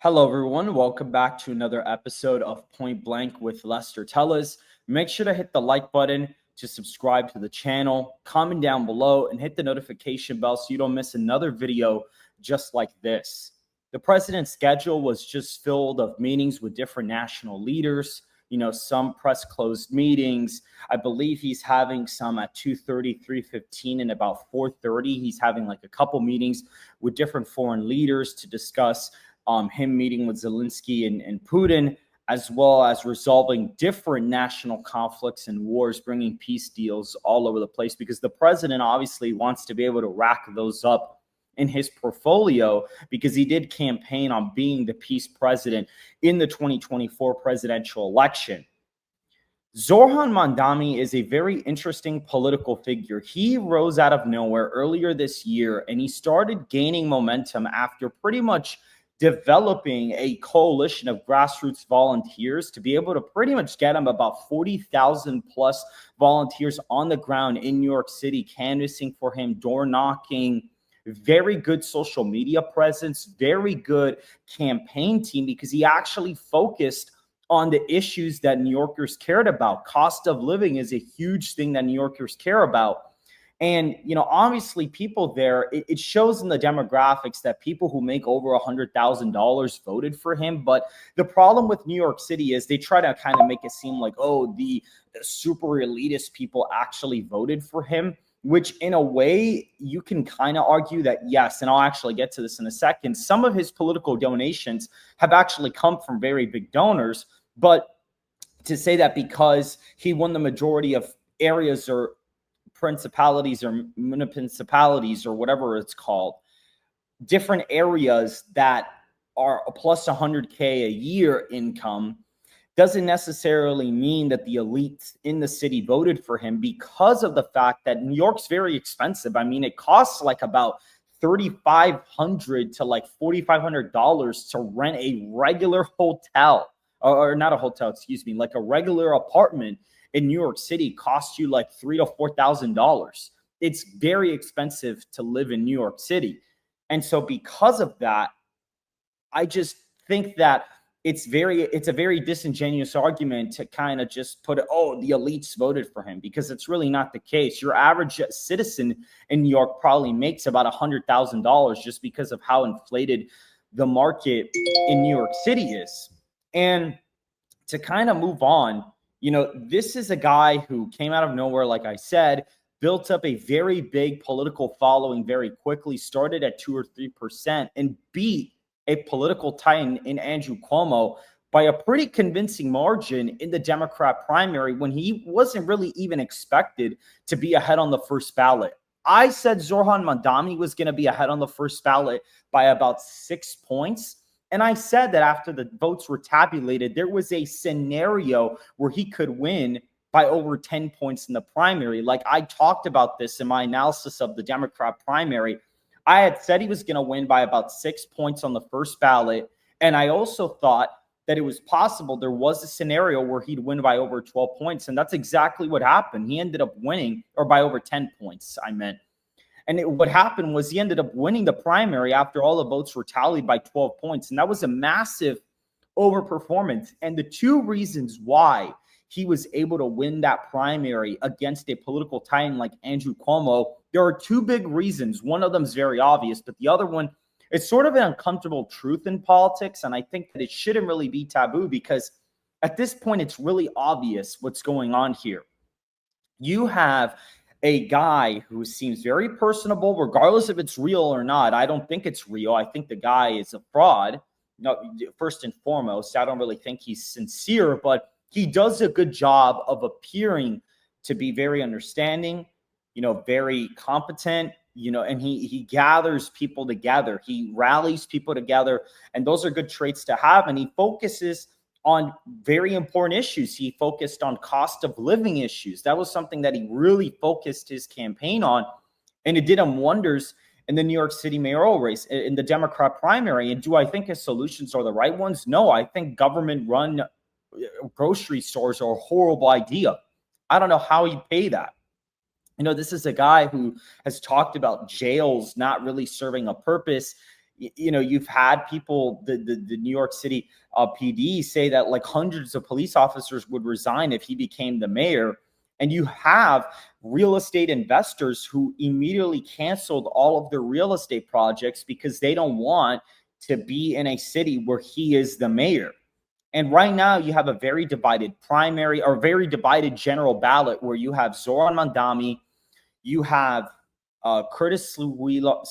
Hello, everyone. Welcome back to another episode of Point Blank with Lester Tellez. Make sure to hit the like button to subscribe to the channel, comment down below, and hit the notification bell so you don't miss another video just like this. The president's schedule was just filled of meetings with different national leaders. Some press closed meetings. I believe he's having some at 2:30, 3:15, and about 4:30. He's having like a couple meetings with different foreign leaders to discuss him meeting with Zelensky and Putin, as well as resolving different national conflicts and wars, bringing peace deals all over the place, because the president obviously wants to be able to rack those up in his portfolio, because he did campaign on being the peace president in the 2024 presidential election. Zohran Mandami is a very interesting political figure. He rose out of nowhere earlier this year, and he started gaining momentum after pretty much developing a coalition of grassroots volunteers to be able to pretty much get him about 40,000 plus volunteers on the ground in New York City, canvassing for him, door knocking, very good social media presence, very good campaign team, because he actually focused on the issues that New Yorkers cared about. Cost of living is a huge thing that New Yorkers care about. And, obviously people there, it shows in the demographics that people who make over $100,000 voted for him. But the problem with New York City is they try to kind of make it seem like, oh, the super elitist people actually voted for him, which in a way you can kind of argue that, yes, and I'll actually get to this in a second, some of his political donations have actually come from very big donors. But to say that because he won the majority of areas or principalities or municipalities or whatever it's called, different areas that are a plus 100K a year income, doesn't necessarily mean that the elites in the city voted for him, because of the fact that New York's very expensive. I mean, it costs like about $3,500 to like $4,500 to rent a regular hotel, or not a hotel, excuse me, like a regular apartment in New York City costs you like $3,000 to $4,000. It's very expensive to live in New York City. And so because of that, I just think that it's a very disingenuous argument to kind of just put, oh, the elites voted for him, because it's really not the case. Your average citizen in New York probably makes about $100,000 just because of how inflated the market in New York City is. And to kind of move on, this is a guy who came out of nowhere, like I said, built up a very big political following very quickly, started at 2 or 3%, and beat a political titan in Andrew Cuomo by a pretty convincing margin in the Democrat primary, when he wasn't really even expected to be ahead on the first ballot. I said Zohran Mandami was going to be ahead on the first ballot by about 6 points. And I said that after the votes were tabulated, there was a scenario where he could win by over 10 points in the primary. Like I talked about this in my analysis of the Democrat primary. I had said he was going to win by about 6 points on the first ballot. And I also thought that it was possible there was a scenario where he'd win by over 12 points. And that's exactly what happened. He ended up winning, or by over 10 points, I meant. And what happened was he ended up winning the primary after all the votes were tallied by 12 points. And that was a massive overperformance. And the two reasons why he was able to win that primary against a political titan like Andrew Cuomo, there are two big reasons. One of them is very obvious, but the other one, it's sort of an uncomfortable truth in politics. And I think that it shouldn't really be taboo, because at this point, it's really obvious what's going on here. You have a guy who seems very personable, regardless if it's real or not. I don't think it's real. I think the guy is a fraud. No, first and foremost, I don't really think he's sincere, but he does a good job of appearing to be very understanding, very competent, and he gathers people together. He rallies people together, and those are good traits to have. And he focuses on very important issues. He focused on cost of living issues. That was something that he really focused his campaign on, and it did him wonders in the New York City mayoral race, in the Democrat primary. And do I think his solutions are the right ones? No, I think government-run grocery stores are a horrible idea. I don't know how he'd pay that. This is a guy who has talked about jails not really serving a purpose. you've had people, the New York City PD say that like hundreds of police officers would resign if he became the mayor. And you have real estate investors who immediately canceled all of their real estate projects because they don't want to be in a city where he is the mayor. And right now you have a very divided primary or very divided general ballot where you have Zohran Mandami, you have Curtis Sliwa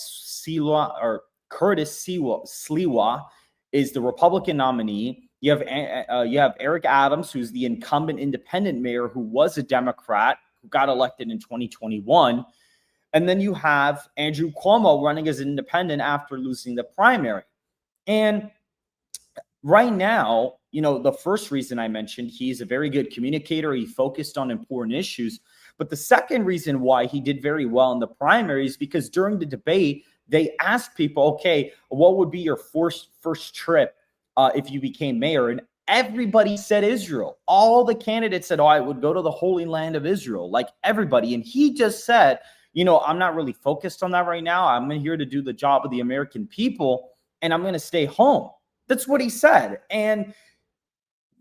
is the Republican nominee. You have Eric Adams, who's the incumbent independent mayor who was a Democrat who got elected in 2021. And then you have Andrew Cuomo running as an independent after losing the primary. And right now, the first reason I mentioned, he's a very good communicator. He focused on important issues. But the second reason why he did very well in the primary is because during the debate, they asked people, okay, what would be your first trip if you became mayor? And everybody said Israel. All the candidates said, I would go to the Holy Land of Israel, like everybody. And he just said, I'm not really focused on that right now. I'm here to do the job of the American people, and I'm going to stay home. That's what he said. And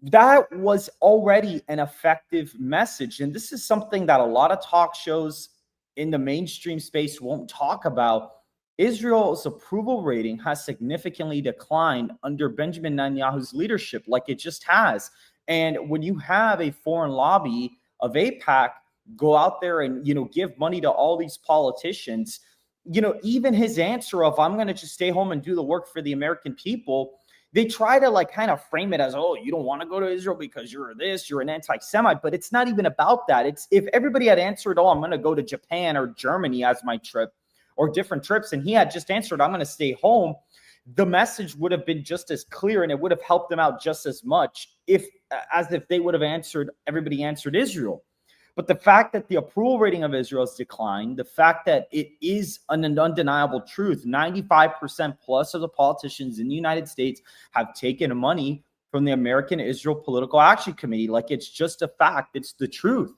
that was already an effective message. And this is something that a lot of talk shows in the mainstream space won't talk about. Israel's approval rating has significantly declined under Benjamin Netanyahu's leadership, like it just has. And when you have a foreign lobby of AIPAC go out there and, give money to all these politicians, even his answer of, I'm going to just stay home and do the work for the American people, they try to kind of frame it as, oh, you don't want to go to Israel because you're an anti-Semite, but it's not even about that. It's if everybody had answered, I'm going to go to Japan or Germany as my trip or different trips, and he had just answered, I'm going to stay home, the message would have been just as clear and it would have helped them out just as much as if they would have everybody answered Israel. But the fact that the approval rating of Israel has declined, the fact that it is an undeniable truth, 95% plus of the politicians in the United States have taken money from the American Israel Political Action Committee. Like it's just a fact. It's the truth.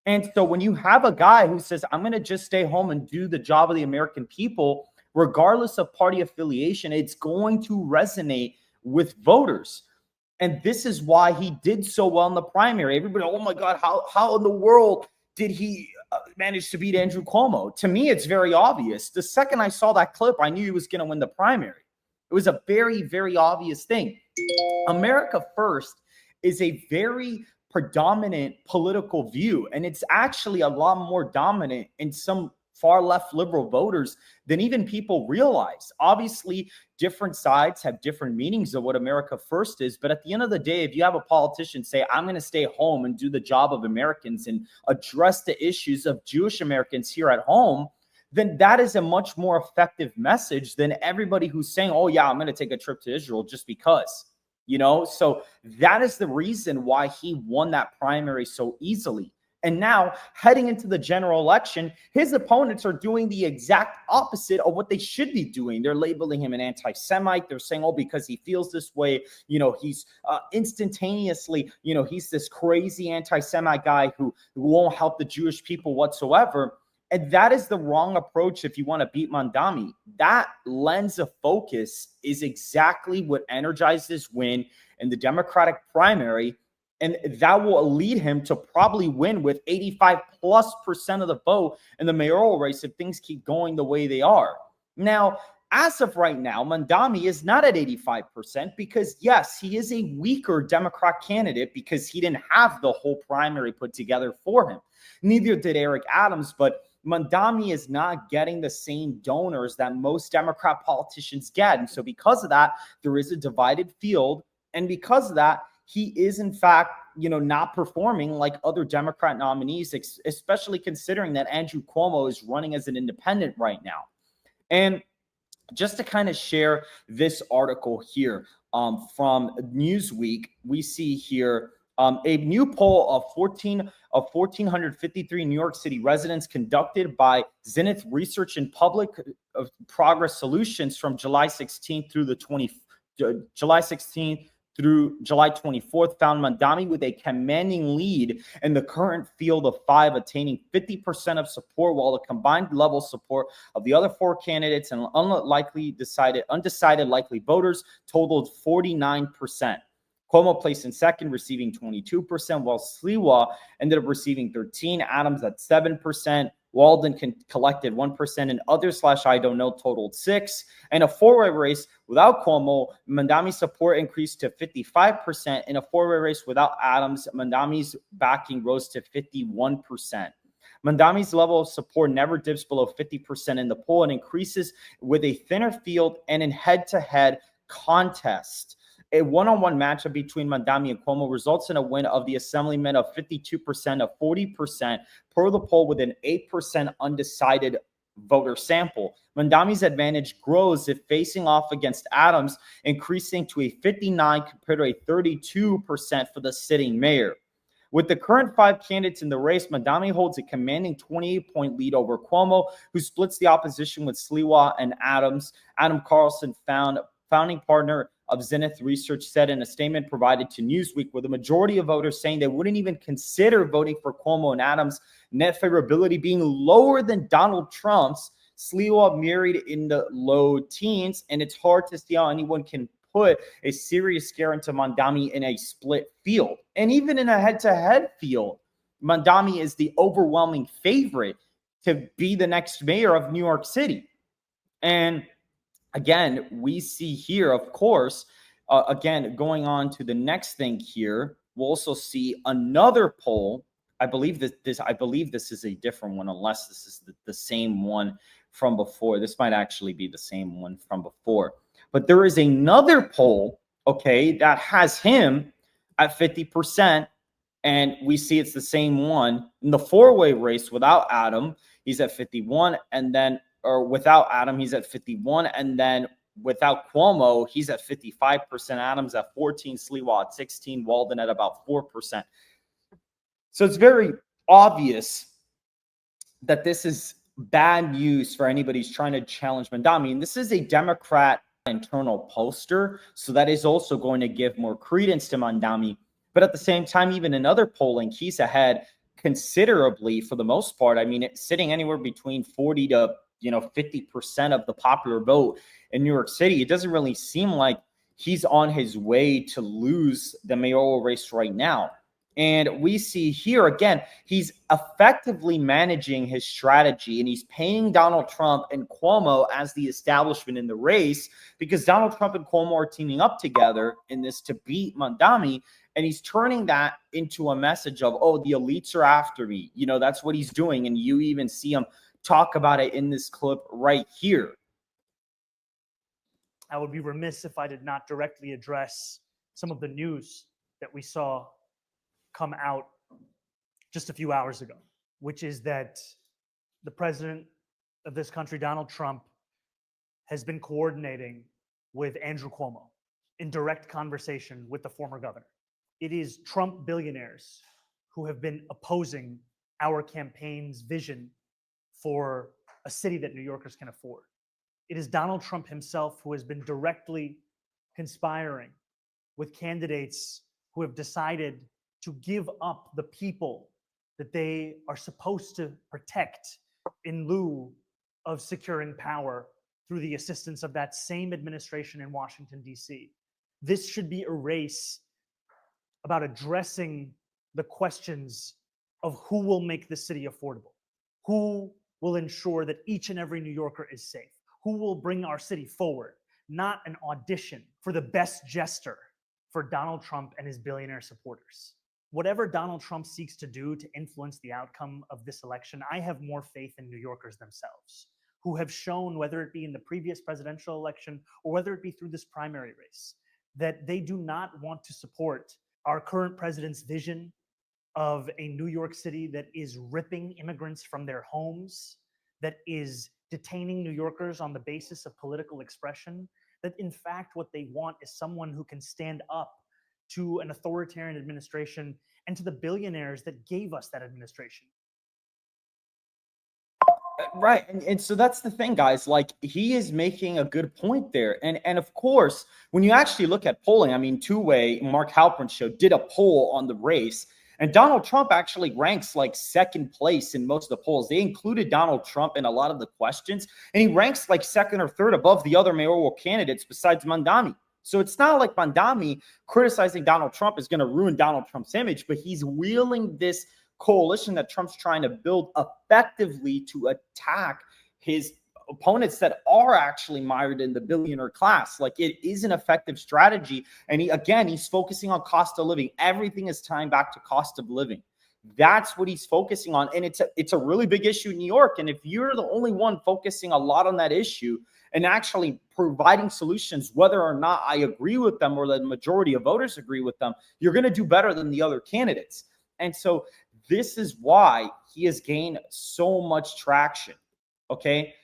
And so when you have a guy who says, I'm going to just stay home and do the job of the American people, regardless of party affiliation, it's going to resonate with voters. And this is why he did so well in the primary. Everybody, oh my God, how in the world did he manage to beat Andrew Cuomo? To me, it's very obvious. The second I saw that clip, I knew he was going to win the primary. It was a very, very obvious thing. America First is a very predominant political view, and it's actually a lot more dominant in some far left liberal voters than even people realize. Obviously, different sides have different meanings of what America First is, but at the end of the day, if you have a politician say, I'm going to stay home and do the job of Americans and address the issues of Jewish Americans here at home, then that is a much more effective message than everybody who's saying, oh yeah, I'm going to take a trip to Israel just because. So that is the reason why he won that primary so easily. And now heading into the general election, his opponents are doing the exact opposite of what they should be doing. They're labeling him an anti-Semite. They're saying, oh, because he feels this way, he's instantaneously, he's this crazy anti-Semite guy who won't help the Jewish people whatsoever. And that is the wrong approach if you want to beat Mandami. That lens of focus is exactly what energized his win in the Democratic primary. And that will lead him to probably win with 85+% of the vote in the mayoral race if things keep going the way they are. Now, as of right now, Mandami is not at 85% because, yes, he is a weaker Democrat candidate because he didn't have the whole primary put together for him. Neither did Eric Adams, but Mandami is not getting the same donors that most Democrat politicians get. And so because of that, there is a divided field. And because of that, he is, in fact, not performing like other Democrat nominees, especially considering that Andrew Cuomo is running as an independent right now. And just to kind of share this article here from Newsweek, we see here a new poll of 1,453 New York City residents conducted by Zenith Research and Public Progress Solutions from July 16th through the July 16th through July 24th found Mandami with a commanding lead in the current field of 5, attaining 50% of support, while the combined level support of the other 4 candidates and undecided likely voters totaled 49%. Cuomo placed in second, receiving 22%, while Sliwa ended up receiving 13%, Adams at 7%, Walden collected 1%, and others/I don't know totaled 6%. In a 4-way race without Cuomo, Mandami's support increased to 55%. In a 4-way race without Adams, Mandami's backing rose to 51%. Mandami's level of support never dips below 50% in the poll and increases with a thinner field and in head-to-head contest. A one-on-one matchup between Mandami and Cuomo results in a win of the Assemblyman of 52% of 40% per the poll, with an 8% undecided voter sample. Mandami's advantage grows if facing off against Adams, increasing to a 59% compared to a 32% for the sitting mayor. With the current 5 candidates in the race, Mandami holds a commanding 28-point lead over Cuomo, who splits the opposition with Sliwa and Adams. Adam Carlson, founding partner of Zenith Research, said in a statement provided to Newsweek, with a majority of voters saying they wouldn't even consider voting for Cuomo and Adams' net favorability being lower than Donald Trump's, Sliwa mirrored in the low teens, and it's hard to see how anyone can put a serious scare into Mandami in a split field. And even in a head-to-head field, Mandami is the overwhelming favorite to be the next mayor of New York City. And again, we see here, of course, again, going on to the next thing here, we'll also see another poll. I believe this is a different one, unless this is the same one from before. This might actually be the same one from before. But there is another poll, okay, that has him at 50%, and we see it's the same one. In the 4-way race without Adam, he's at 51, and then without Adam, he's at 51. And then without Cuomo, he's at 55%. Adams at 14, Sliwa at 16, Walden at about 4%. So it's very obvious that this is bad news for anybody who's trying to challenge Mandami. And this is a Democrat internal poster, so that is also going to give more credence to Mandami. But at the same time, even in other polling, he's ahead considerably for the most part. I mean, it's sitting anywhere between 40 to 50% of the popular vote in New York City. It doesn't really seem like he's on his way to lose the mayoral race right now. And we see here, again, he's effectively managing his strategy, and he's paying Donald Trump and Cuomo as the establishment in the race, because Donald Trump and Cuomo are teaming up together in this to beat Mandami. And he's turning that into a message of, oh, the elites are after me. That's what he's doing. And you even see him talk about it in this clip right here. I would be remiss if I did not directly address some of the news that we saw come out just a few hours ago, which is that the president of this country, Donald Trump, has been coordinating with Andrew Cuomo in direct conversation with the former governor. It is Trump billionaires who have been opposing our campaign's vision for a city that New Yorkers can afford. It is Donald Trump himself who has been directly conspiring with candidates who have decided to give up the people that they are supposed to protect in lieu of securing power through the assistance of that same administration in Washington, D.C. This should be a race about addressing the questions of who will make the city affordable, who will ensure that each and every New Yorker is safe, who will bring our city forward, not an audition for the best jester for Donald Trump and his billionaire supporters. Whatever Donald Trump seeks to do to influence the outcome of this election, I have more faith in New Yorkers themselves, who have shown, whether it be in the previous presidential election or whether it be through this primary race, that they do not want to support our current president's vision of a New York City that is ripping immigrants from their homes, that is detaining New Yorkers on the basis of political expression, that in fact what they want is someone who can stand up to an authoritarian administration and to the billionaires that gave us that administration. Right. And so that's the thing, guys. Like, he is making a good point there. And of course, when you actually look at polling, I mean, two-way, Mark Halpern show did a poll on the race, and Donald Trump actually ranks like second place in most of the polls. They included Donald Trump in a lot of the questions, and he ranks like second or third above the other mayoral candidates besides Mandami. So it's not like Mandami criticizing Donald Trump is going to ruin Donald Trump's image, but he's wheeling this coalition that Trump's trying to build effectively to attack his opponents that are actually mired in the billionaire class. Like, it is an effective strategy. And he's focusing on cost of living. Everything is tying back to cost of living. That's what he's focusing on. And it's a really big issue in New York. And if you're the only one focusing a lot on that issue and actually providing solutions, whether or not I agree with them or the majority of voters agree with them, you're going to do better than the other candidates. And so this is why he has gained so much traction. Okay.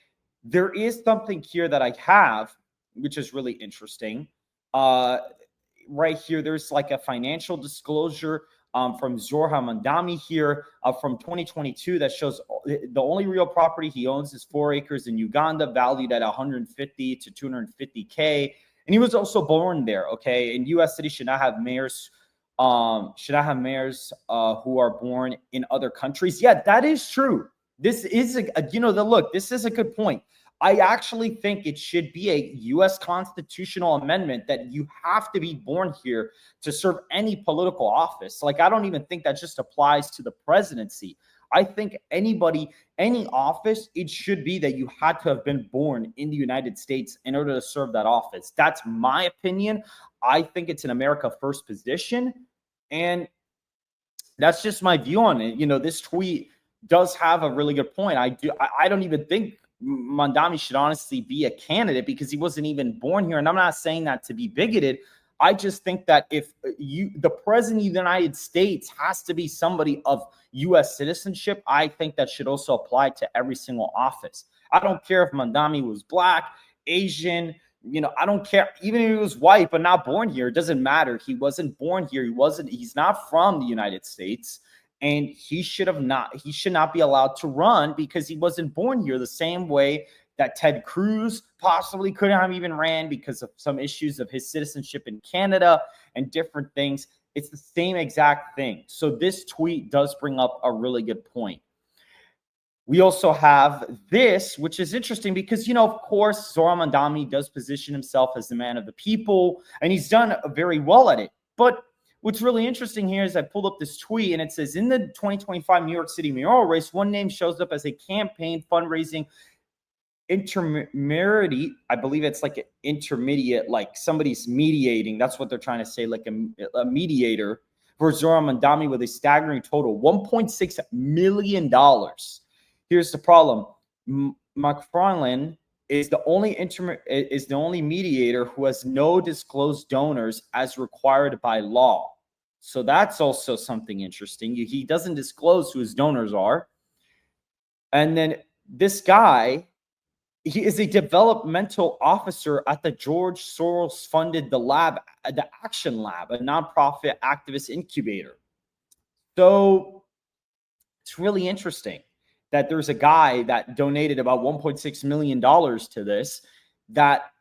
There is something here that I have, which is really interesting. Right here, there's like a financial disclosure from Zohran Mandami here from 2022 that shows the only real property he owns is 4 acres in Uganda, valued at 150 to 250K. And he was also born there. Okay. And U.S. cities should not have mayors who are born in other countries. Yeah, that is true. This is this is a good point. I actually think it should be a U.S. constitutional amendment that you have to be born here to serve any political office. Like, I don't even think that just applies to the presidency. I think anybody, any office, it should be that you had to have been born in the United States in order to serve that office. That's my opinion. I think it's an America First position. And that's just my view on it. This tweet does have a really good point. I don't even think Mandami should honestly be a candidate because he wasn't even born here. And I'm not saying that to be bigoted. I just think that if the president of the United States has to be somebody of U.S. citizenship, I think that should also apply to every single office. I don't care if Mandami was black, Asian, I don't care. Even if he was white but not born here, it doesn't matter. He wasn't born here. He's not from the United States. And he should not be allowed to run because he wasn't born here, the same way that Ted Cruz possibly couldn't have even ran because of some issues of his citizenship in Canada and different things. It's the same exact thing. So this tweet does bring up a really good point. We also have this, which is interesting because, of course, Zohran Mandami does position himself as the man of the people, and he's done very well at it. But what's really interesting here is I pulled up this tweet, and it says, in the 2025 New York City mayoral race, one name shows up as a campaign fundraising intermediate. I believe it's like an intermediate, like somebody's mediating. That's what they're trying to say, like a mediator for Zohran Mandami with a staggering total, $1.6 million. Here's the problem. McFarlane is the only mediator who has no disclosed donors as required by law. So that's also something interesting. He doesn't disclose who his donors are. And then this guy, he is a developmental officer at the George Soros-funded the Action Lab, a nonprofit activist incubator. So it's really interesting that there's a guy that donated about $1.6 million to this that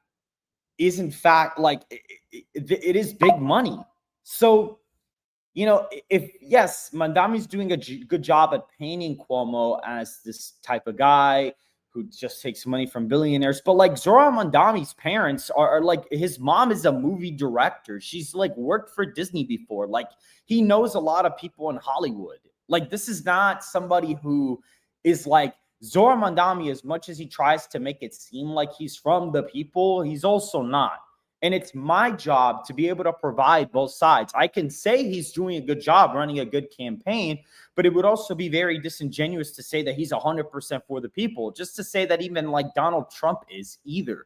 is, in fact, like, it is big money. So, if, yes, Mandami's doing a good job at painting Cuomo as this type of guy who just takes money from billionaires, but like Zohran Mandami's parents are like, his mom is a movie director. She's like worked for Disney before. Like, he knows a lot of people in Hollywood. Like, this is not somebody who is like Zohran Mandami. As much as he tries to make it seem like he's from the people, he's also not. And it's my job to be able to provide both sides. I can say he's doing a good job running a good campaign, but it would also be very disingenuous to say that he's 100% for the people, just to say that even like Donald Trump is either.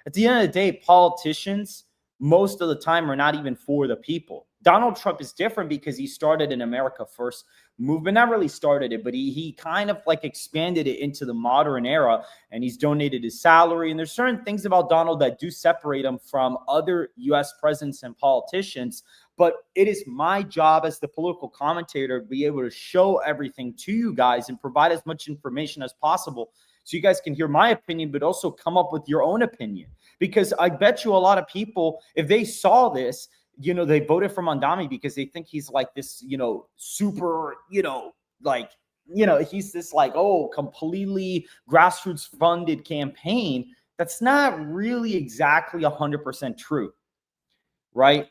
At the end of the day, politicians most of the time are not even for the people. Donald Trump is different because he started an America First movement. Not really started it, but he kind of like expanded it into the modern era, and he's donated his salary. And there's certain things about Donald that do separate him from other U.S. presidents and politicians. But it is my job as the political commentator to be able to show everything to you guys and provide as much information as possible so you guys can hear my opinion, but also come up with your own opinion. Because I bet you a lot of people, if they saw this, they voted for Mandami because they think he's like this, super, he's this like, completely grassroots funded campaign. That's not really exactly 100% true, right?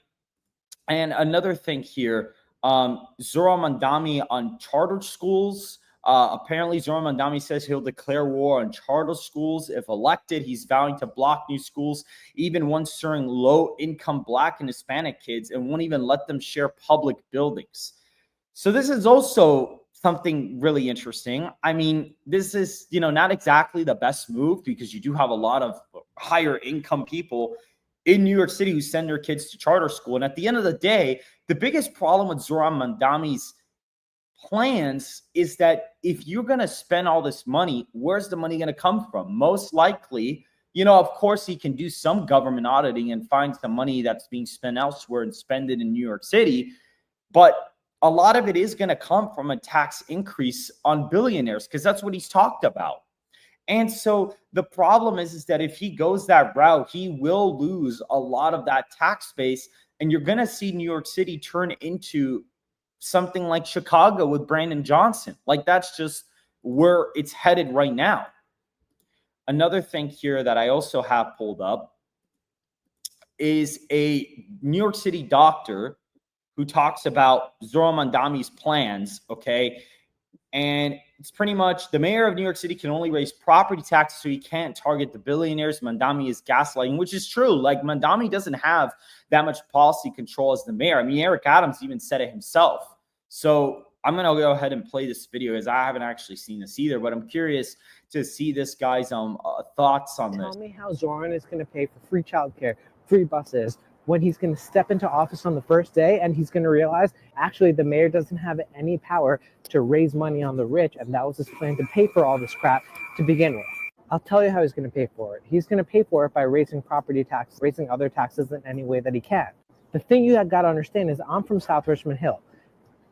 And another thing here, Zohran Mandami on charter schools. Apparently, Zohran Mandami says he'll declare war on charter schools if elected. He's vowing to block new schools, even ones serving low-income Black and Hispanic kids, and won't even let them share public buildings. So this is also something really interesting. I mean, this is, not exactly the best move, because you do have a lot of higher income people in New York City who send their kids to charter school. And at the end of the day, the biggest problem with Zohran Mandami's plans is that if you're going to spend all this money, where's the money going to come from? Most likely, of course, he can do some government auditing and find some money that's being spent elsewhere and spend it in New York City. But a lot of it is going to come from a tax increase on billionaires, because that's what he's talked about. And so the problem is that if he goes that route, he will lose a lot of that tax base. And you're going to see New York City turn into something like Chicago with Brandon Johnson. Like, that's just where it's headed right now. Another thing here that I also have pulled up is a New York City doctor who talks about Zohran Mandami's plans, okay? And it's pretty much the mayor of New York City can only raise property taxes, so he can't target the billionaires. Mandami is gaslighting, which is true. Like, Mandami doesn't have that much policy control as the mayor. I mean, Eric Adams even said it himself. So I'm going to go ahead and play this video, as I haven't actually seen this either, but I'm curious to see this guy's thoughts on this. Tell me how Zohran is going to pay for free childcare, free buses, when he's going to step into office on the first day and he's going to realize, actually, the mayor doesn't have any power to raise money on the rich, and that was his plan to pay for all this crap to begin with. I'll tell you how he's going to pay for it. He's going to pay for it by raising property taxes, raising other taxes in any way that he can. The thing you got to understand is, I'm from South Richmond Hill.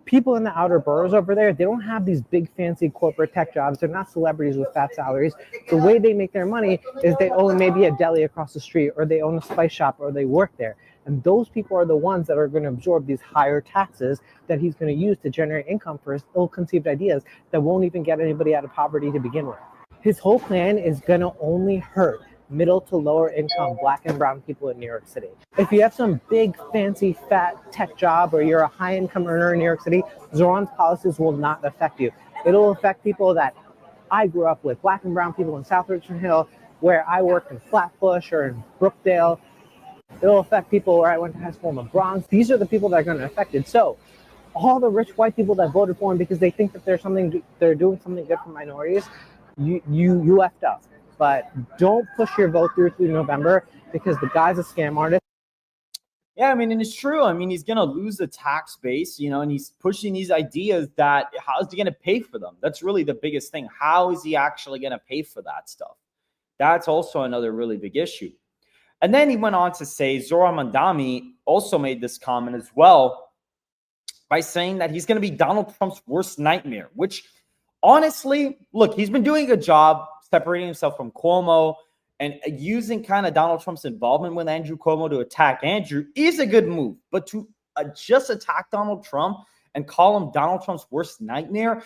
People in the outer boroughs over there, they don't have these big fancy corporate tech jobs. They're not celebrities with fat salaries. The way they make their money is they own maybe a deli across the street, or they own a spice shop, or they work there. And those people are the ones that are going to absorb these higher taxes that he's going to use to generate income for his ill-conceived ideas that won't even get anybody out of poverty to begin with. His whole plan is going to only hurt middle to lower income Black and brown people in New York City. If you have some big, fancy, fat tech job, or you're a high income earner in New York City, Zohran's policies will not affect you. It'll affect people that I grew up with, Black and brown people in South Richmond Hill, where I worked in Flatbush or in Brookdale. It'll affect people where I went to high school in the Bronx. These are the people that are going to affect it. So all the rich white people that voted for him because they think that they're doing something good for minorities, you effed up. But don't push your vote through November, because the guy's a scam artist. Yeah, I mean, and it's true. I mean, he's going to lose the tax base, and he's pushing these ideas that, how is he going to pay for them? That's really the biggest thing. How is he actually going to pay for that stuff? That's also another really big issue. And then he went on to say, Zohran Mandami also made this comment as well by saying that he's going to be Donald Trump's worst nightmare, which honestly, look, he's been doing a good job separating himself from Cuomo, and using kind of Donald Trump's involvement with Andrew Cuomo to attack Andrew is a good move. But to just attack Donald Trump and call him Donald Trump's worst nightmare,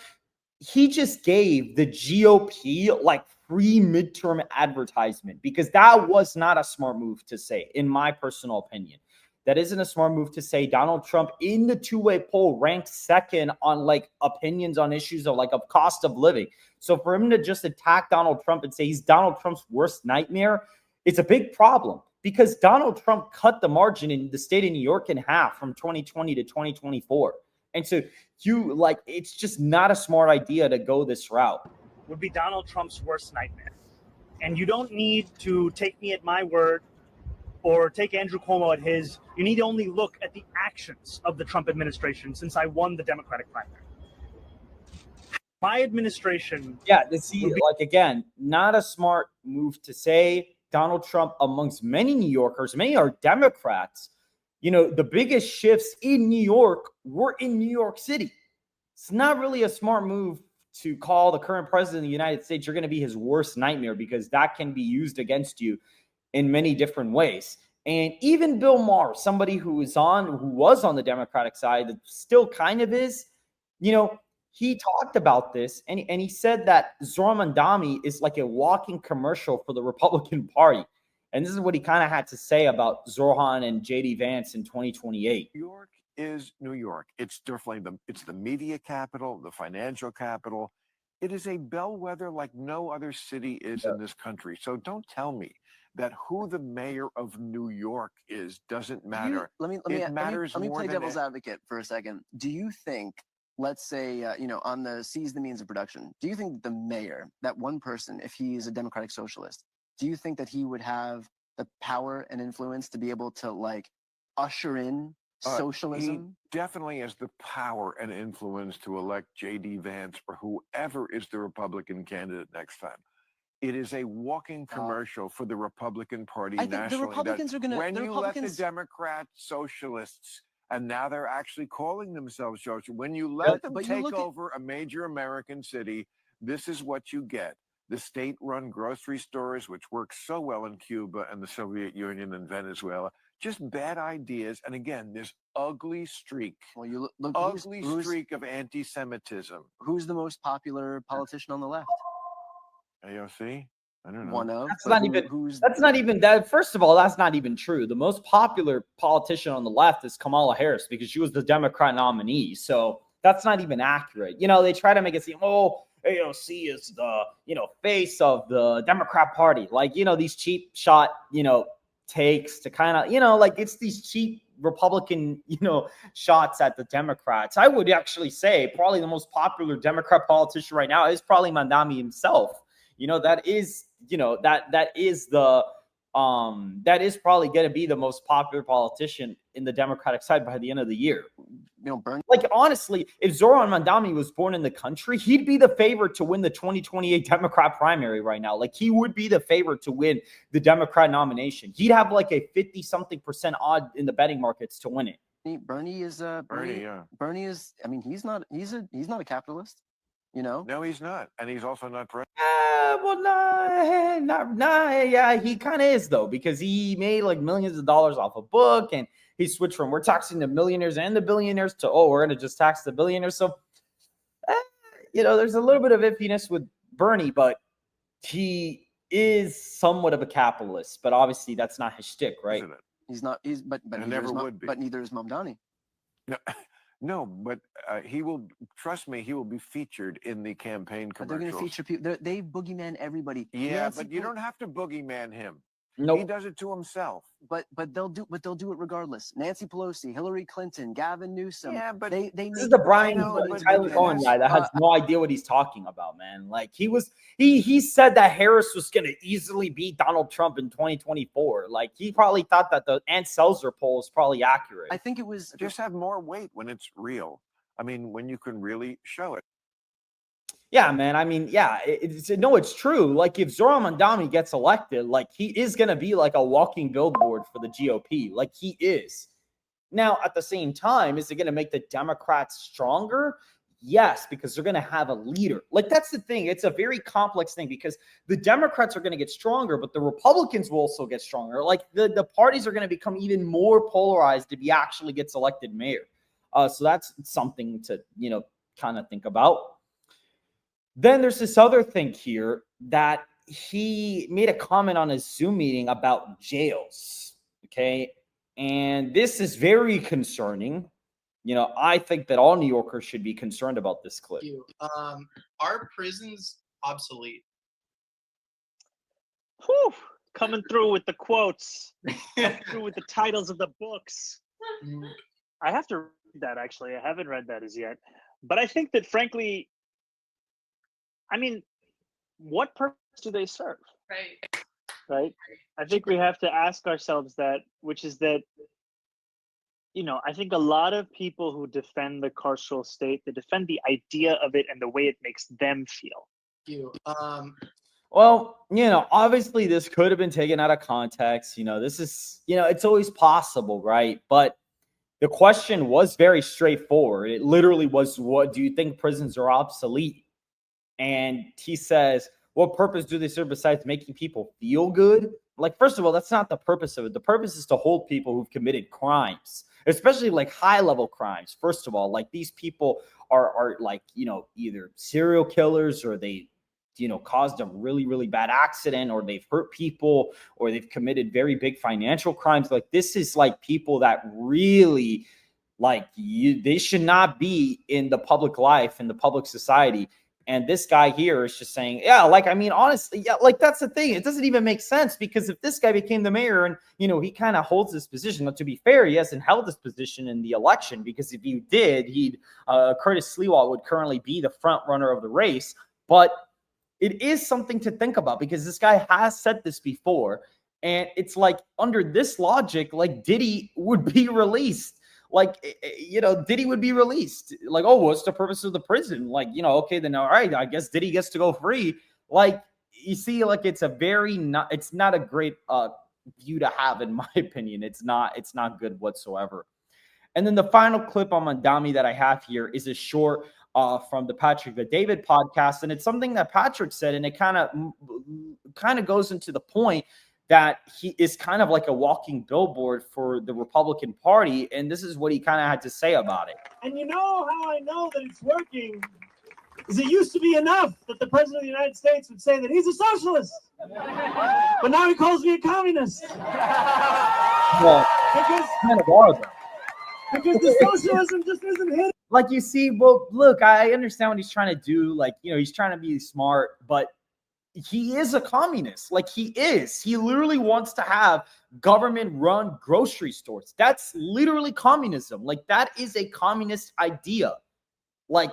he just gave the GOP like free midterm advertisement, because that was not a smart move to say, in my personal opinion. That isn't a smart move to say. Donald Trump in the two-way poll ranked second on like opinions on issues of cost of living. So for him to just attack Donald Trump and say he's Donald Trump's worst nightmare, it's a big problem, because Donald Trump cut the margin in the state of New York in half from 2020 to 2024. And so it's just not a smart idea to go this route. Would be Donald Trump's worst nightmare. And you don't need to take me at my word or take Andrew Cuomo at his. You need to only look at the actions of the Trump administration since I won the Democratic primary. My administration. Yeah, again, not a smart move to say. Donald Trump, amongst many New Yorkers, many are Democrats, the biggest shifts in New York were in New York City. It's not really a smart move to call the current president of the United States, you're going to be his worst nightmare, because that can be used against you in many different ways. And even Bill Maher, somebody who was on the Democratic side, that still kind of is, he talked about this, and he said that Zohran Mandami is like a walking commercial for the Republican Party. And this is what he kind of had to say about Zohran and JD Vance in 2028. New York is New York. It's definitely it's the media capital, the financial capital. It is a bellwether like no other city is in this country. So don't tell me that who the mayor of New York is doesn't matter. Let me play devil's advocate for a second. Do you think, let's say, on the seize the means of production, do you think the mayor, that one person, if he's a democratic socialist, do you think that he would have the power and influence to be able to like usher in socialism? He definitely has the power and influence to elect J.D. Vance or whoever is the Republican candidate next time. It is a walking commercial for the Republican Party nationally. The Republicans are going to. When you let the Democrats, socialists, and now they're actually calling themselves socialists, when you let them take over a major American city, this is what you get. The state-run grocery stores, which work so well in Cuba and the Soviet Union and Venezuela, just bad ideas. And again, this ugly streak, streak of anti-Semitism. Who's the most popular politician on the left? AOC? I don't know. One of. That's not even that. First of all, that's not even true. The most popular politician on the left is Kamala Harris, because she was the Democrat nominee. So that's not even accurate. They try to make it seem, AOC is the, face of the Democrat Party. Like, these cheap shot, takes to kind of, like it's these cheap Republican, shots at the Democrats. I would actually say probably the most popular Democrat politician right now is probably Mandami himself. That is probably going to be the most popular politician in the Democratic side by the end of the year. Like, honestly, if Zohran Mandami was born in the country, he'd be the favorite to win the 2028 Democrat primary right now. Like, he would be the favorite to win the Democrat nomination. He'd have like a 50-something% odd in the betting markets to win it. Bernie is, I mean, he's not a capitalist. No, he's not, and he's also not president. Yeah, he kind of is though, because he made like millions of dollars off a book, and he switched from we're taxing the millionaires and the billionaires to we're gonna just tax the billionaires. So, there's a little bit of iffiness with Bernie, but he is somewhat of a capitalist. But obviously, that's not his shtick, right? Isn't it? He's not. But never would be. But neither is Mamdani. No. No, but he will, trust me, he will be featured in the campaign commercials. But they're going to feature people. They boogeyman everybody. Yeah, but you don't have to boogeyman him. Nope. He does it to himself. But they'll do it regardless. Nancy Pelosi, Hillary Clinton, Gavin Newsom. Yeah, but they this is the Brian Tyler Cohen guy that has no idea what he's talking about, man. Like he said that Harris was going to easily beat Donald Trump in 2024. Like, he probably thought that the Ann Selzer poll is probably accurate. I think it was just have more weight when it's real. I mean, when you can really show it. Yeah, man. I mean, yeah, it's true. Like, if Zohran Mandami gets elected, like, he is going to be like a walking billboard for the GOP. Like, he is. Now, at the same time, is it going to make the Democrats stronger? Yes, because they're going to have a leader. Like, that's the thing. It's a very complex thing, because the Democrats are going to get stronger, but the Republicans will also get stronger. Like, the parties are going to become even more polarized if he actually gets elected mayor. So that's something to, kind of think about. Then there's this other thing here that he made a comment on his Zoom meeting about jails. Okay. And this is very concerning. I think that all New Yorkers should be concerned about this clip. Are prisons obsolete? Whew, coming through with the quotes, coming through with the titles of the books. I have to read that, actually. I haven't read that as yet. But I think that, frankly, I mean, what purpose do they serve? Right? I think we have to ask ourselves that, which is that, I think a lot of people who defend the carceral state, they defend the idea of it and the way it makes them feel. Well, obviously this could have been taken out of context. This is, it's always possible, right? But the question was very straightforward. It literally was, what do you think prisons are obsolete? And he says, what purpose do they serve besides making people feel good? Like, first of all, that's not the purpose of it. The purpose is to hold people who've committed crimes, especially like high level crimes. First of all, like these people are like, you know, either serial killers or they, you know, caused a really, really bad accident, or they've hurt people, or they've committed very big financial crimes. Like, this is like people that really, like, they should not be in the public life, in the public society. And this guy here is just saying, yeah, like, I mean, honestly, yeah, like, that's the thing. It doesn't even make sense, because if this guy became the mayor and, you know, he kind of holds this position, to be fair, he hasn't held this position in the election, because if he did, Curtis Sliwa would currently be the front runner of the race. But it is something to think about, because this guy has said this before. And it's like, under this logic, like, Diddy would be released. Like, you know, Diddy would be released. Like, oh, what's the purpose of the prison? Like, you know, okay, then all right, I guess Diddy gets to go free. Like, you see, like, it's not a great view to have, in my opinion. It's not good whatsoever. And then the final clip on Mandami that I have here is a short from the Patrick the David podcast, and it's something that Patrick said, and it kind of goes into the point that he is kind of like a walking billboard for the Republican Party. And this is what he kind of had to say about it. And you know how I know that it's working is it used to be enough that the president of the United States would say that he's a socialist. But now he calls me a communist. Well, because kind of are, though. Because the socialism just isn't hitting. Like, you see, well, look, I understand what he's trying to do. Like, you know, he's trying to be smart, but he is a communist. Like, he is. He literally wants to have government-run grocery stores. That's literally communism. Like, that is a communist idea. Like,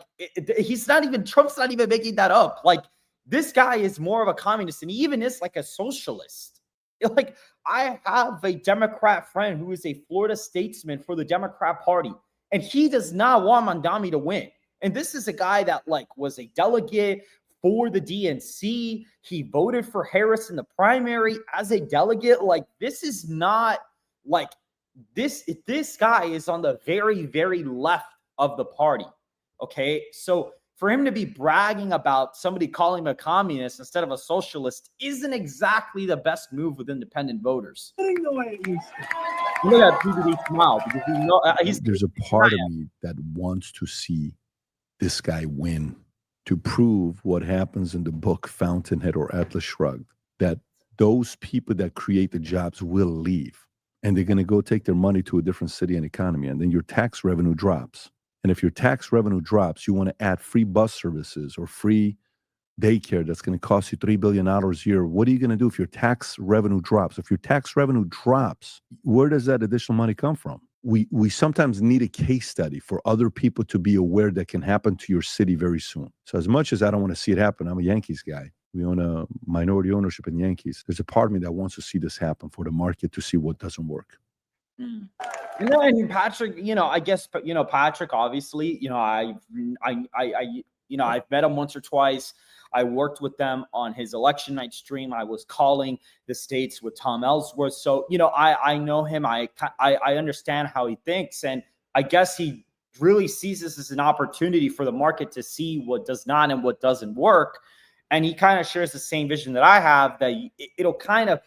Trump's not even making that up. Like, this guy is more of a communist, and he even is like a socialist. Like, I have a Democrat friend who is a Florida statesman for the Democrat Party, and he does not want Mandami to win. And this is a guy that, like, was a delegate for the DNC. He voted for Harris in the primary as a delegate. Like, this is not like this guy is on the very, very left of the party. Okay. So for him to be bragging about somebody calling him a communist instead of a socialist isn't exactly the best move with independent voters. The way it used to. Look at PBD smile, because we know there's a part of me that wants to see this guy win, to prove what happens in the book Fountainhead or Atlas Shrugged, that those people that create the jobs will leave, and they're going to go take their money to a different city and economy, and then your tax revenue drops. And if your tax revenue drops, you want to add free bus services or free daycare that's going to cost you $3 billion a year. What are you going to do if your tax revenue drops? If your tax revenue drops, where does that additional money come from? We sometimes need a case study for other people to be aware that can happen to your city very soon. So as much as I don't want to see it happen, I'm a Yankees guy. We own a minority ownership in Yankees. There's a part of me that wants to see this happen for the market to see what doesn't work. You know, and Patrick, you know, I guess, you know, Patrick, obviously, you know, I've met him once or twice. I worked with them on his election night stream. I was calling the states with Tom Ellsworth. So, you know, I know him. I understand how he thinks. And I guess he really sees this as an opportunity for the market to see what does not and what doesn't work. And he kind of shares the same vision that I have, that it'll kind of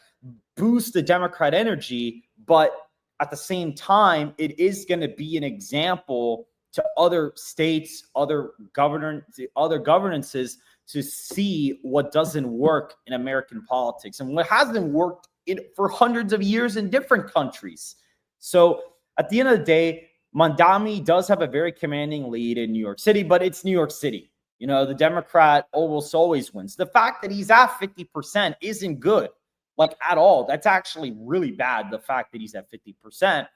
boost the Democrat energy, but at the same time, it is going to be an example to other states, other governances to see what doesn't work in American politics and what hasn't worked for hundreds of years in different countries. So at the end of the day, Mandami does have a very commanding lead in New York City, but it's New York City. You know, the Democrat almost always wins. The fact that he's at 50% isn't good, like, at all. That's actually really bad, the fact that he's at 50%.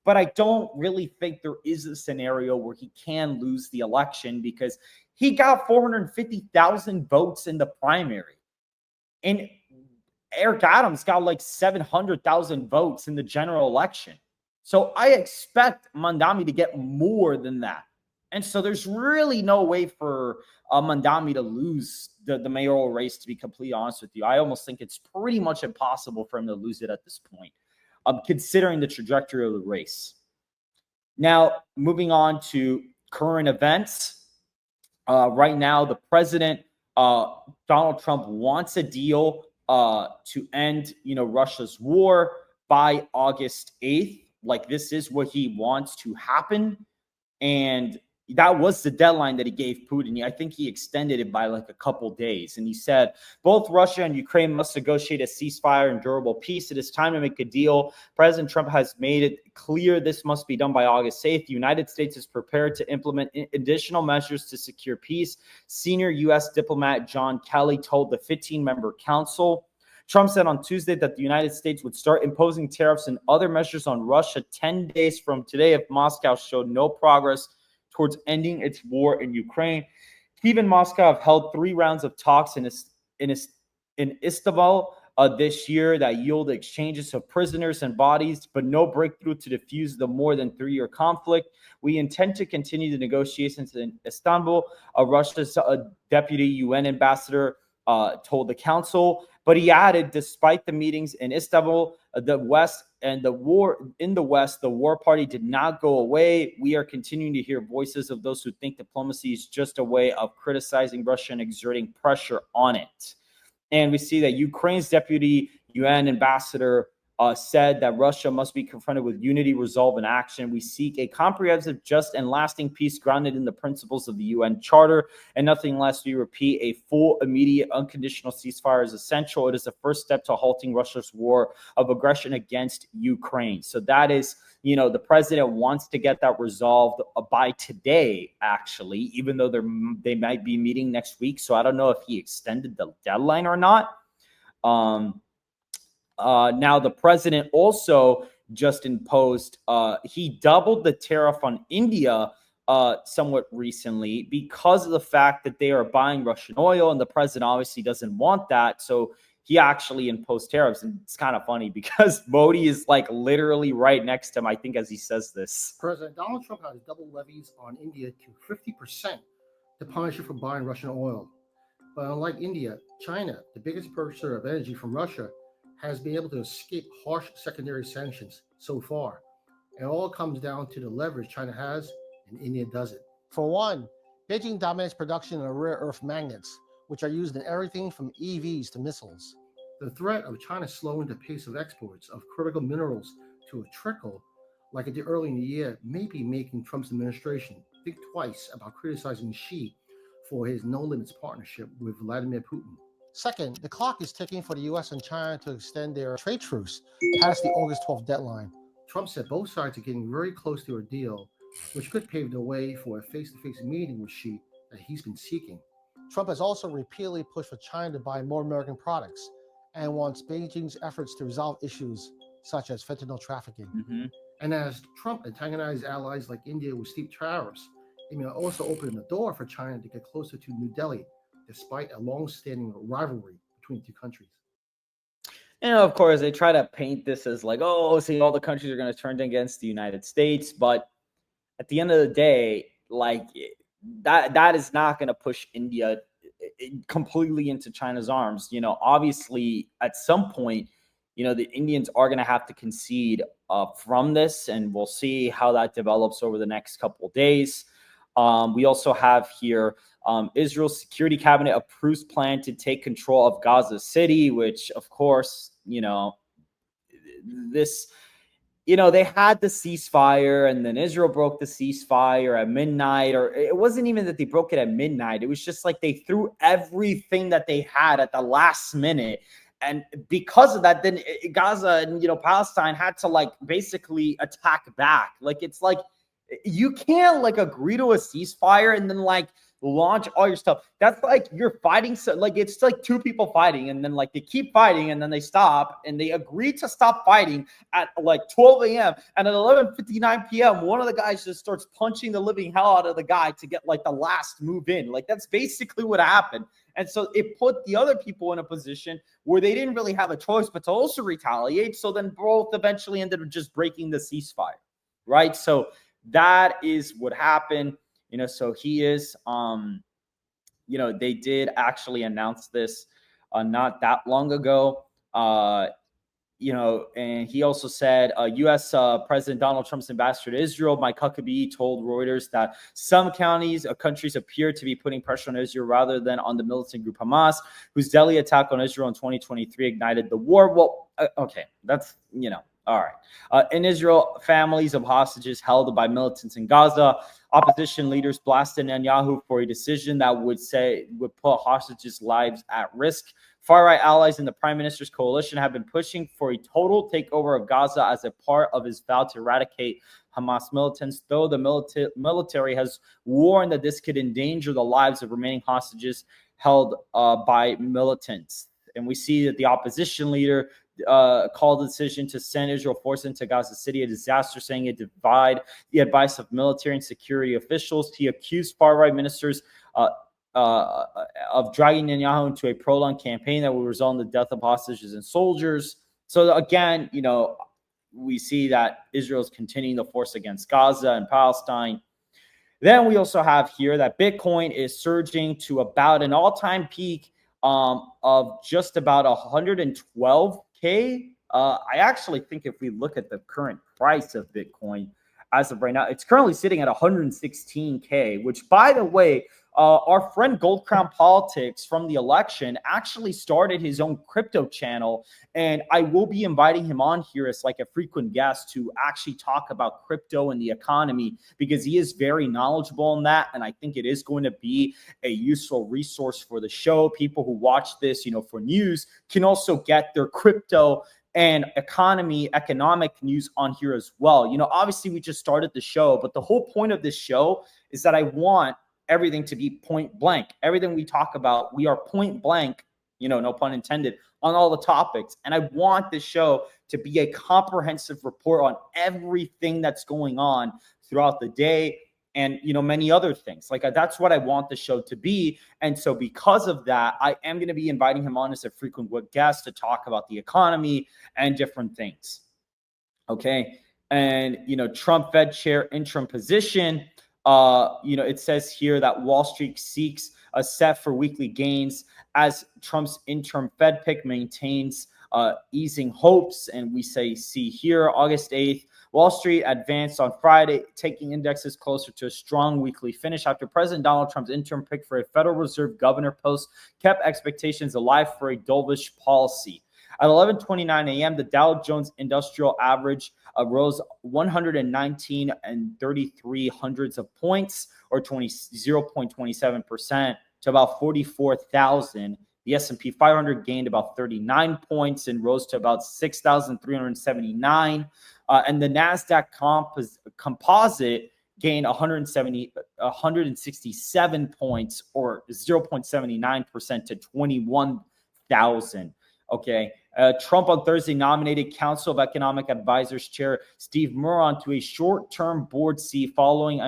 But I don't really think there is a scenario where he can lose the election, because he got 450,000 votes in the primary. And Eric Adams got like 700,000 votes in the general election. So I expect Mandami to get more than that. And so there's really no way for Mandami to lose the mayoral race, to be completely honest with you. I almost think it's pretty much impossible for him to lose it at this point, considering the trajectory of the race. Now, moving on to current events. Right now, the president Donald Trump wants a deal to end, Russia's war by August 8th. Like, this is what he wants to happen. And that was the deadline that he gave Putin. I think he extended it by like a couple days. And he said, both Russia and Ukraine must negotiate a ceasefire and durable peace. It is time to make a deal. President Trump has made it clear this must be done by August 8th. The United States is prepared to implement additional measures to secure peace. Senior U.S. diplomat John Kelly told the 15-member council. Trump said on Tuesday that the United States would start imposing tariffs and other measures on Russia 10 days from today if Moscow showed no progress towards ending its war in Ukraine. Kyiv and Moscow have held 3 rounds of talks in Istanbul this year that yield exchanges of prisoners and bodies, but no breakthrough to defuse the more than 3-year conflict. We intend to continue the negotiations in Istanbul, Russia's deputy UN ambassador told the council. But he added, despite the meetings in Istanbul, the West and the war in the West, the war party did not go away. We are continuing to hear voices of those who think diplomacy is just a way of criticizing Russia and exerting pressure on it. And we see that Ukraine's deputy UN ambassador said that Russia must be confronted with unity, resolve, and action. We seek a comprehensive, just, and lasting peace grounded in the principles of the UN Charter and nothing less. We repeat, a full, immediate, unconditional ceasefire is essential. It is the first step to halting Russia's war of aggression against Ukraine. So that is, the president wants to get that resolved by today, actually, even though they might be meeting next week. So I don't know if he extended the deadline or not. Now, the president also just imposed, he doubled the tariff on India somewhat recently because of the fact that they are buying Russian oil, and the president obviously doesn't want that. So he actually imposed tariffs. And it's kind of funny because Modi is like literally right next to him, I think, as he says this. President Donald Trump has doubled levies on India to 50% to punish it for buying Russian oil. But unlike India, China, the biggest purchaser of energy from Russia, has been able to escape harsh secondary sanctions so far. It all comes down to the leverage China has, and India doesn't. For one, Beijing dominates production of rare earth magnets, which are used in everything from EVs to missiles. The threat of China slowing the pace of exports of critical minerals to a trickle, like it did early in the year, may be making Trump's administration think twice about criticizing Xi for his no-limits partnership with Vladimir Putin. Second, the clock is ticking for the U.S. and China to extend their trade truce past the August 12th deadline. Trump said both sides are getting very close to a deal, which could pave the way for a face-to-face meeting with Xi that he's been seeking. Trump has also repeatedly pushed for China to buy more American products and wants Beijing's efforts to resolve issues such as fentanyl trafficking. Mm-hmm. And as Trump antagonized allies like India with steep tariffs, it may also open the door for China to get closer to New Delhi, despite a long-standing rivalry between the two countries. Of course, they try to paint this as like, oh, see, all the countries are going to turn against the United States. But at the end of the day, like that is not going to push India completely into China's arms. Obviously, at some point, the Indians are going to have to concede from this, and we'll see how that develops over the next couple of days. We also have here Israel's security cabinet approves plan to take control of Gaza City, which, of course, this, they had the ceasefire, and then Israel broke the ceasefire at midnight, or it wasn't even that they broke it at midnight. It was just like they threw everything that they had at the last minute. And because of that, then Gaza and, Palestine had to like basically attack back. Like, it's like, you can't like agree to a ceasefire and then like launch all your stuff. That's like you're fighting. So like it's like two people fighting, and then like they keep fighting, and then they stop, and they agree to stop fighting at like 12 a.m. And at 11:59 p.m., one of the guys just starts punching the living hell out of the guy to get like the last move in. Like that's basically what happened. And so it put the other people in a position where they didn't really have a choice but to also retaliate. So then both eventually ended up just breaking the ceasefire, right? So that is what happened, so he is, they did actually announce this not that long ago. and he also said, U.S. President Donald Trump's ambassador to Israel, Mike Huckabee, told Reuters that some countries appear to be putting pressure on Israel rather than on the militant group Hamas, whose deadly attack on Israel in 2023 ignited the war. Well, okay, that's, all right. In Israel, families of hostages held by militants in Gaza, opposition leaders blasted Netanyahu for a decision that would put hostages' lives at risk. Far-right allies in the prime minister's coalition have been pushing for a total takeover of Gaza as a part of his vow to eradicate Hamas militants, though the military has warned that this could endanger the lives of remaining hostages held by militants. And we see that the opposition leader called the decision to send Israel forces into Gaza City a disaster, saying it defied the advice of military and security officials. He accused far-right ministers of dragging Netanyahu into a prolonged campaign that will result in the death of hostages and soldiers. So again, we see that Israel is continuing the force against Gaza and Palestine. Then we also have here that Bitcoin is surging to about an all-time peak of just about 112K. I actually think if we look at the current price of Bitcoin as of right now, it's currently sitting at 116K, which, by the way, our friend Gold Crown Politics from the election actually started his own crypto channel, and I will be inviting him on here as like a frequent guest to actually talk about crypto and the economy, because he is very knowledgeable in that, and I think it is going to be a useful resource for the show. People who watch this, for news can also get their crypto and economic news on here as well. Obviously we just started the show, but the whole point of this show is that I want everything to be point blank. Everything we talk about, we are point blank, no pun intended, on all the topics. And I want this show to be a comprehensive report on everything that's going on throughout the day and, many other things. Like, that's what I want the show to be. And so because of that, I am going to be inviting him on as a frequent guest to talk about the economy and different things. Okay. And, Trump Fed chair interim position. It says here that Wall Street seeks a set for weekly gains as Trump's interim Fed pick maintains easing hopes. And we see here, August 8th, Wall Street advanced on Friday, taking indexes closer to a strong weekly finish after President Donald Trump's interim pick for a Federal Reserve governor post kept expectations alive for a dovish policy. At 11:29 a.m., the Dow Jones Industrial Average rose 119 and 33 hundredths of points, or 0.27%, to about 44,000. The S&P 500 gained about 39 points and rose to about 6,379. And the NASDAQ composite gained 167 points, or 0.79%, to 21,000. Okay. Trump on Thursday nominated Council of Economic Advisors Chair Steve Moran to a short-term board seat following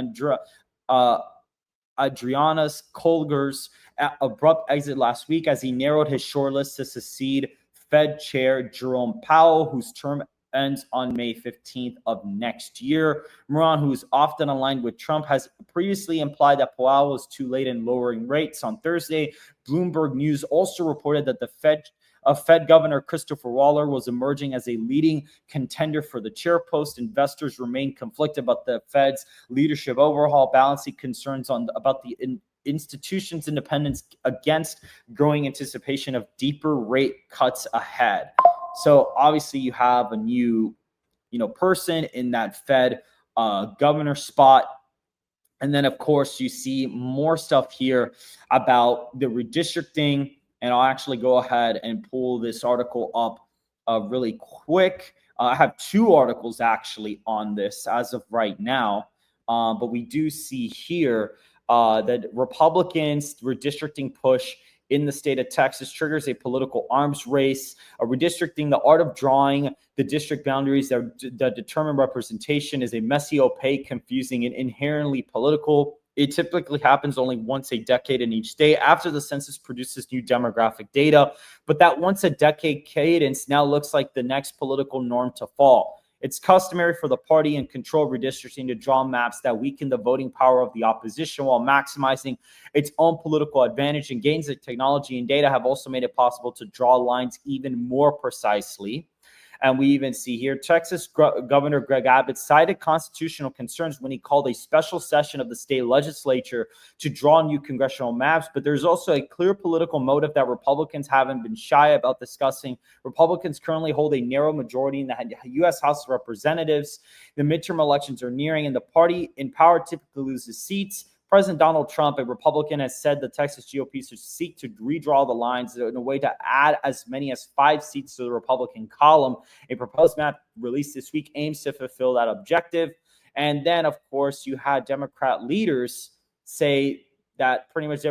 Adriana's Kolger's abrupt exit last week, as he narrowed his shortlist to succeed Fed Chair Jerome Powell, whose term ends on May 15th of next year. Moran, who is often aligned with Trump, has previously implied that Powell was too late in lowering rates. On Thursday, Bloomberg News also reported that the Fed Governor Christopher Waller was emerging as a leading contender for the chair post. Investors remain conflicted about the Fed's leadership overhaul, balancing concerns about the institution's independence against growing anticipation of deeper rate cuts ahead. So obviously you have a new, person in that Fed governor spot. And then, of course, you see more stuff here about the redistricting. And I'll actually go ahead and pull this article up really quick. I have two articles actually on this as of right now. But we do see here that Republicans' redistricting push in the state of Texas triggers a political arms race. Redistricting, the art of drawing the district boundaries that determine representation, is a messy, opaque, confusing, and inherently political. It typically happens only once a decade in each state after the census produces new demographic data. But that once a decade cadence now looks like the next political norm to fall. It's customary for the party in control of redistricting to draw maps that weaken the voting power of the opposition while maximizing its own political advantage. And gains of technology and data have also made it possible to draw lines even more precisely. And we even see here Texas Governor Greg Abbott cited constitutional concerns when he called a special session of the state legislature to draw new congressional maps. But there's also a clear political motive that Republicans haven't been shy about discussing. Republicans currently hold a narrow majority in the U.S. House of Representatives. The midterm elections are nearing, and the party in power typically loses seats. President Donald Trump, a Republican, has said the Texas GOP should seek to redraw the lines in a way to add as many as 5 seats to the Republican column. A proposed map released this week aims to fulfill that objective. And then, of course, you had Democrat leaders say that pretty much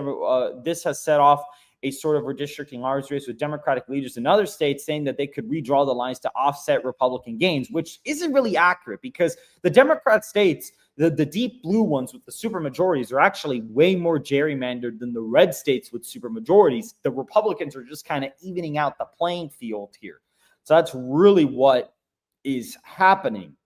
this has set off a sort of redistricting arms race with Democratic leaders in other states saying that they could redraw the lines to offset Republican gains, which isn't really accurate because the Democrat states, the deep blue ones with the supermajorities, are actually way more gerrymandered than the red states with supermajorities. The Republicans are just kind of evening out the playing field here. So that's really what is happening.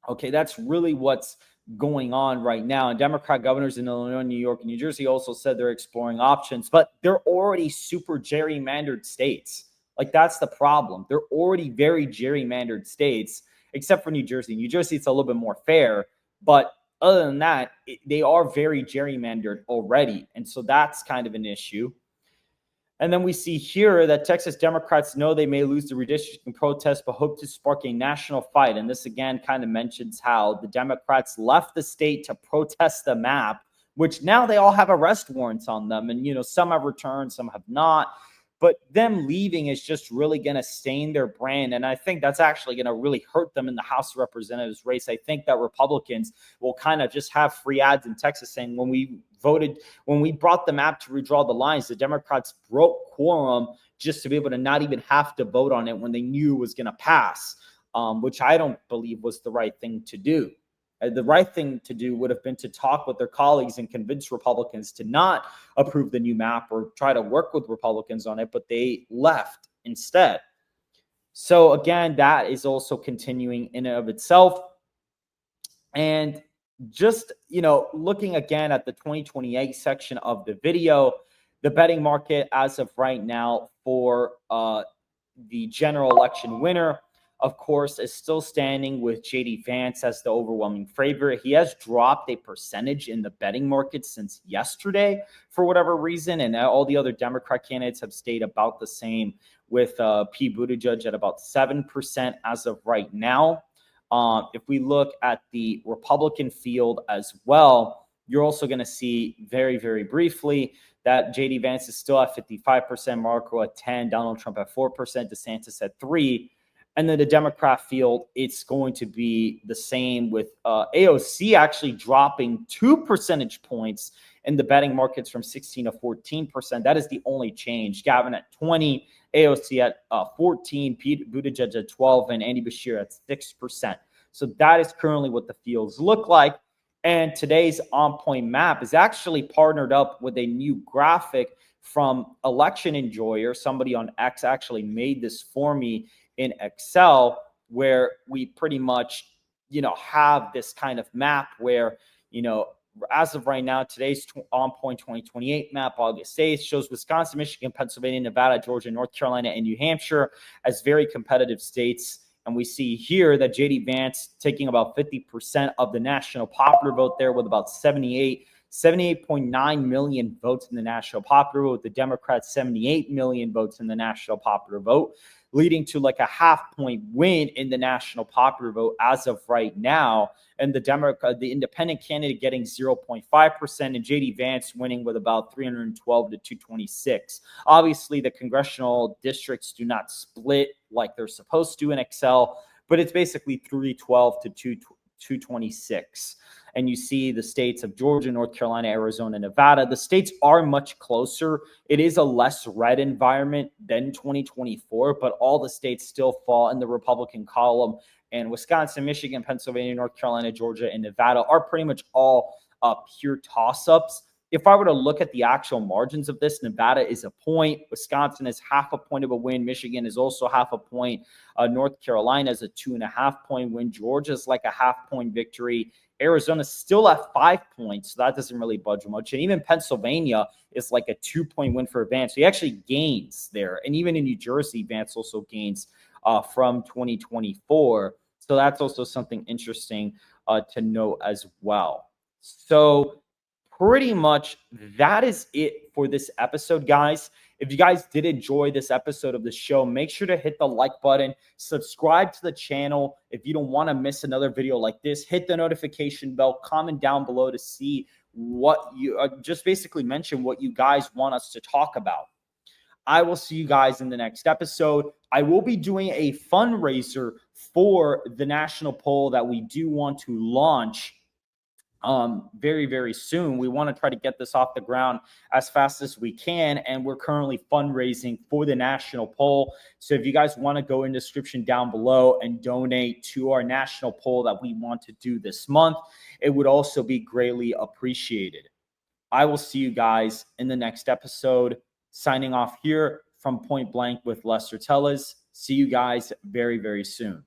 Okay, that's really what's going on right now. And Democrat governors in Illinois, New York, and New Jersey also said they're exploring options, but they're already super gerrymandered states. Like, that's the problem. They're already very gerrymandered states, except for New Jersey. New Jersey, it's a little bit more fair. But other than that, they are very gerrymandered already. And so that's kind of an issue. And then we see here that Texas Democrats know they may lose the redistricting protest, but hope to spark a national fight. And this, again, kind of mentions how the Democrats left the state to protest the map, which now they all have arrest warrants on them. And, you know, some have returned, some have not. But them leaving is just really going to stain their brand. And I think that's actually going to really hurt them in the House of Representatives race. I think that Republicans will kind of just have free ads in Texas saying when we brought the map to redraw the lines, the Democrats broke quorum just to be able to not even have to vote on it when they knew it was going to pass, which I don't believe was the right thing to do. The right thing to do would have been to talk with their colleagues and convince Republicans to not approve the new map or try to work with Republicans on it, but they left instead. So again, that is also continuing in and of itself. And just, you know, looking again at the 2028 section of the video, the betting market as of right now for the general election winner, of course, is still standing with J.D. Vance as the overwhelming favorite. He has dropped a percentage in the betting market since yesterday for whatever reason, and all the other Democrat candidates have stayed about the same, with Pete Buttigieg at about 7% as of right now. If we look at the Republican field as well, you're also going to see very, very briefly that J.D. Vance is still at 55%, Marco at 10%, Donald Trump at 4%, DeSantis at 3%. And then the Democrat field, it's going to be the same, with AOC actually dropping 2 percentage points in the betting markets from 16 to 14%. That is the only change. Gavin at 20, AOC at 14, Pete Buttigieg at 12, and Andy Beshear at 6%. So that is currently what the fields look like. And today's On Point map is actually partnered up with a new graphic from Election Enjoyer. Somebody on X actually made this for me in Excel, where we pretty much, you know, have this kind of map where, you know, as of right now, today's On Point 2028 map, August 8th, shows Wisconsin, Michigan, Pennsylvania, Nevada, Georgia, North Carolina, and New Hampshire as very competitive states. And we see here that J.D. Vance taking about 50% of the national popular vote there, with about 78.9 million votes in the national popular vote. The Democrats, 78 million votes in the national popular vote, leading to like a half-point win in the national popular vote as of right now. And the independent candidate getting 0.5%, and J.D. Vance winning with about 312 to 226. Obviously, the congressional districts do not split like they're supposed to in Excel, but it's basically 312 to 226. And you see the states of Georgia, North Carolina, Arizona, Nevada. The states are much closer. It is a less red environment than 2024, but all the states still fall in the Republican column. And Wisconsin, Michigan, Pennsylvania, North Carolina, Georgia, and Nevada are pretty much all pure toss-ups. If I were to look at the actual margins of this, Nevada is a point. Wisconsin is half a point of a win. Michigan is also half a point. North Carolina is a 2.5-point win. Georgia is like a half-point victory. Arizona is still at 5 points, so that doesn't really budge much. And even Pennsylvania is like a 2-point win for Vance. So he actually gains there. And even in New Jersey, Vance also gains from 2024. So that's also something interesting to know as well. So pretty much that is it for this episode, guys. If you guys did enjoy this episode of the show, make sure to hit the like button, subscribe to the channel. If you don't want to miss another video like this, hit the notification bell, comment down below to see what you just basically mention what you guys want us to talk about. I will see you guys in the next episode. I will be doing a fundraiser for the national poll that we do want to launch very, very soon. We want to try to get this off the ground as fast as we can, and we're currently fundraising for the national poll. So if you guys want to go in the description down below and donate to our national poll that we want to do this month, it would also be greatly appreciated. I will see you guys in the next episode. Signing off here from Point Blank with Lester Tellez. See you guys very, very soon.